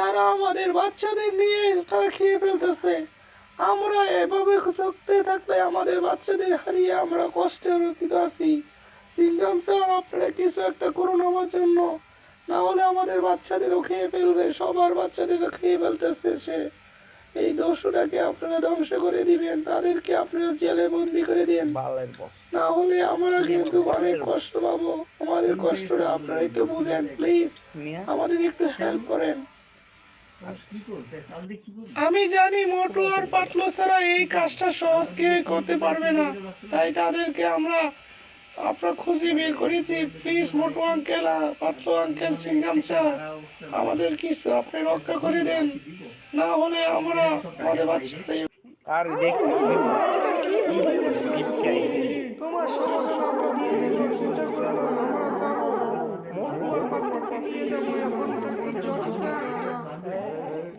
তারা আমাদের বাচ্চাদের নিয়ে তারা খেয়ে ফেলতেছে। আমরা এভাবে চলতে থাকলে আমাদের বাচ্চাদের হারিয়ে আমরা কষ্টের অতীত আছি। সিঙ্গাম স্যার, আপনারা কিছু একটা করুন আমার জন্য, না হলে আমাদের বাচ্চাদেরও খেয়ে ফেলবে। সবার বাচ্চাদেরও খেয়ে ফেলতেছে সে। এই দস্যুটাকে আপনারা ধ্বংস করে দিবেন, তাদেরকে আপনারা জেলে বন্দি করে দিন, না হলে আমরা কিন্তু অনেক কষ্ট পাবো। আমাদের কষ্টটা আপনারা একটু বুঝেন প্লিজ, আমাদের একটু হেল্প করেন। আমি জানি মোটু আর পাতলু ছাড়া এই কাজটা সহজ কেউ করতে পারবে না, তাই তাদেরকে আপনার খুঁজে বের করেছি। Please Motu uncle, Patlu uncle, Singham sir, আমাদের কিছু আপনি রক্ষা করে দেন, না হলে আমরা আমাদের বাচ্চাদের আর দেখি তোমার সমস্যা আমরা দিয়ে দেবো, চিন্তা করো না, আমরা যাবো মোটু আর পাতলুকে নিয়ে যাবো এখন জটকা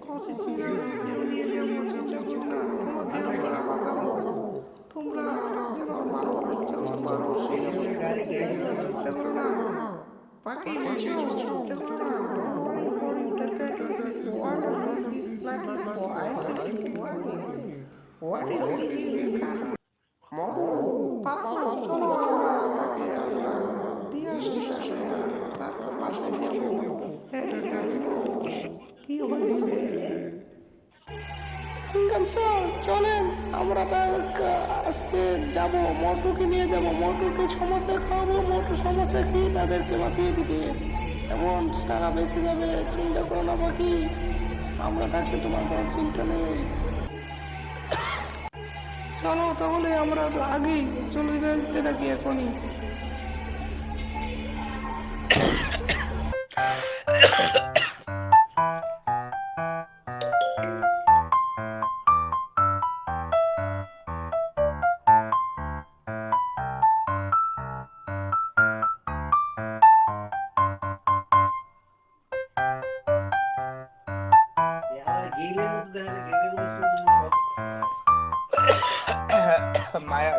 কষি সিঙ্গামকে নিয়ে যাবো, চিন্তা করো না, তোমাকে আমরা বাঁচাবো। তোমরা যেন ভালো মানুষ চিন্তা করো না, পাখি বুঝছো, চিন্তা করো না, What is this? Motu Patlu, চলো আমরা তাকে দিয়ে আসি, তারপর বাসায় যাবো। কি হয়েছে? সিঙ্গাম স্যার, চলেন আমরা তার আজকে যাব, মোটুকে নিয়ে যাব, মোটুকে সমস্যা খাওয়াবো, মোটু সমস্যা খেয়ে তাদেরকে বাঁচিয়ে দিবে, এমন তারা বেঁচে যাবে। চিন্তা করো না বাকি, আমরা থাকতে তোমার কোনো চিন্তা নেই। চলো তাহলে আমরা আগেই চলে যেতে থাকি এখনই। মায়া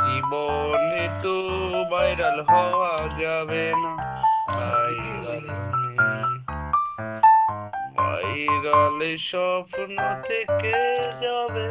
জীবনে তো ভাইরাল হওয়া যাবে না, ভাইরাল স্বপ্ন থেকে যাবে।